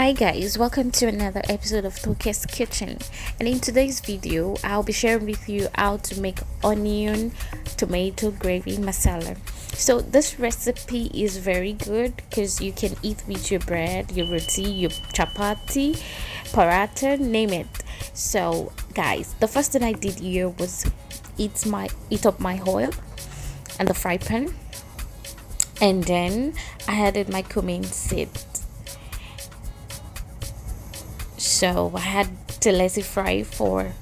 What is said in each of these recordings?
Hi guys, welcome to another episode of Toke's Kitchen, and in today's video I'll be sharing with you how to make onion tomato gravy masala. So this recipe is very good because you can eat with your bread, your roti, your chapati, paratha, name it. So guys, the first thing I did here was heat up my oil and the fry pan, and then I added my cumin seed. So I had to let it fry for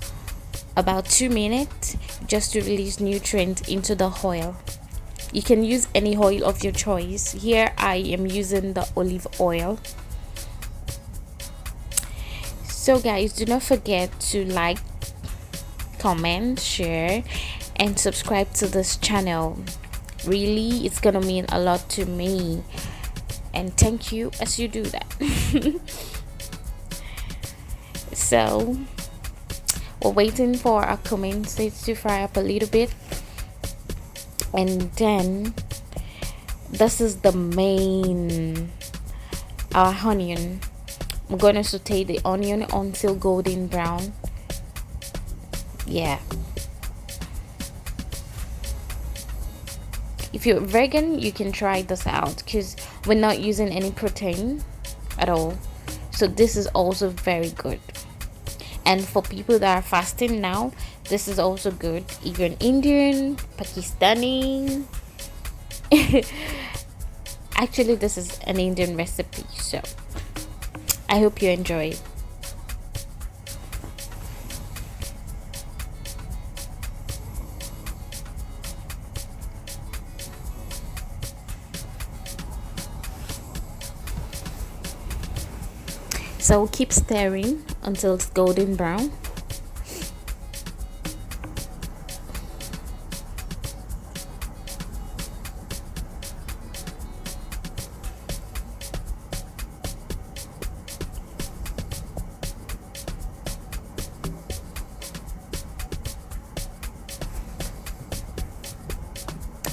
about 2 minutes just to release nutrients into the oil. You can use any oil of your choice. Here I am using the olive oil. So guys, do not forget to like, comment, share and subscribe to this channel. Really, it's gonna mean a lot to me, and thank you as you do that. So we're waiting for our cumin seeds to fry up a little bit, and then this is the main, our onion. I'm gonna saute the onion until golden brown. Yeah, if you're vegan you can try this out because we're not using any protein at all, so this is also very good. And for people that are fasting now, this is also good. Even Indian, Pakistani. Actually, this is an Indian recipe, so I hope you enjoy it. So keep stirring until it's golden brown.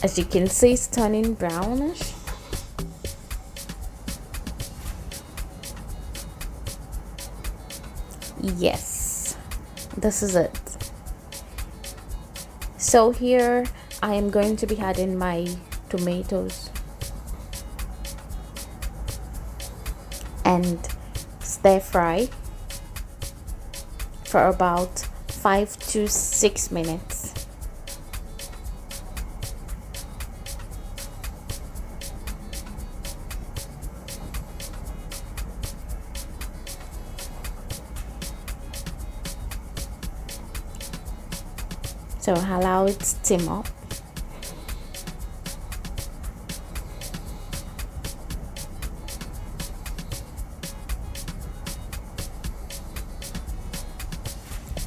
As you can see, it's turning brownish. Yes, this is it. So here I am going to be adding my tomatoes and stir fry for about 5 to 6 minutes. So allow it to steam up.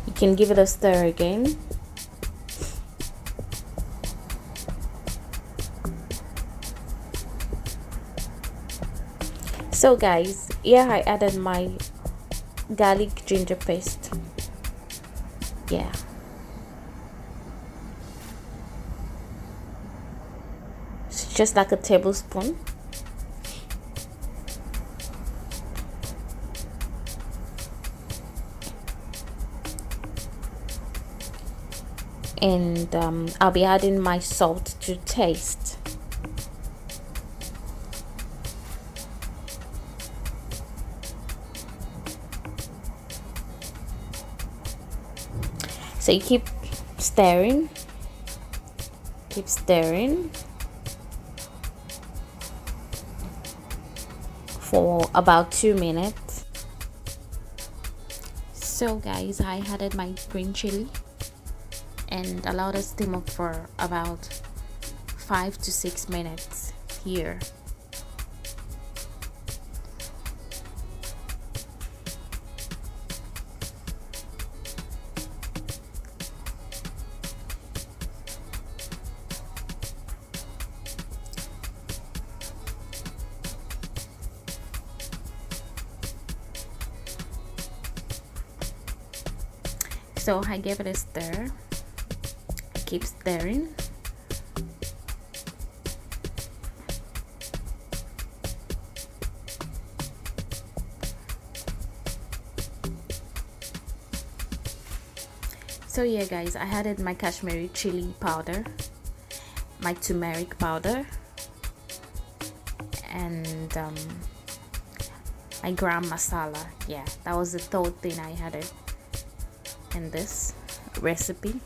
You can give it a stir again. So guys, here I added my garlic ginger paste. Yeah. Just like a tablespoon. And I'll be adding my salt to taste. So you keep stirring, for about 2 minutes. So guys, I added my green chilli and allowed it to steam up for about 5 to 6 minutes here. So I gave it a stir. Keep stirring. So yeah guys, I added my kashmiri chili powder, my turmeric powder, and my gram masala. Yeah, that was the third thing I added in this recipe.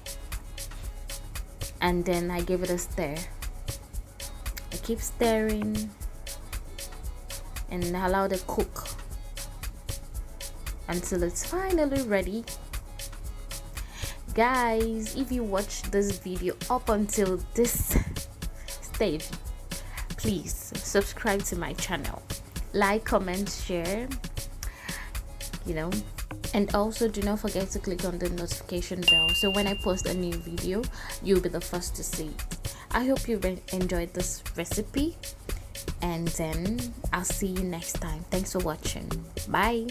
And then I give it a stir. I keep stirring and allow it to cook until it's finally ready. Guys, if you watch this video up until this stage, please subscribe to my channel, like, comment, share, and also do not forget to click on the notification bell so when I post a new video you'll be the first to see it. I hope you enjoyed this recipe, and then I'll see you next time. Thanks for watching. Bye.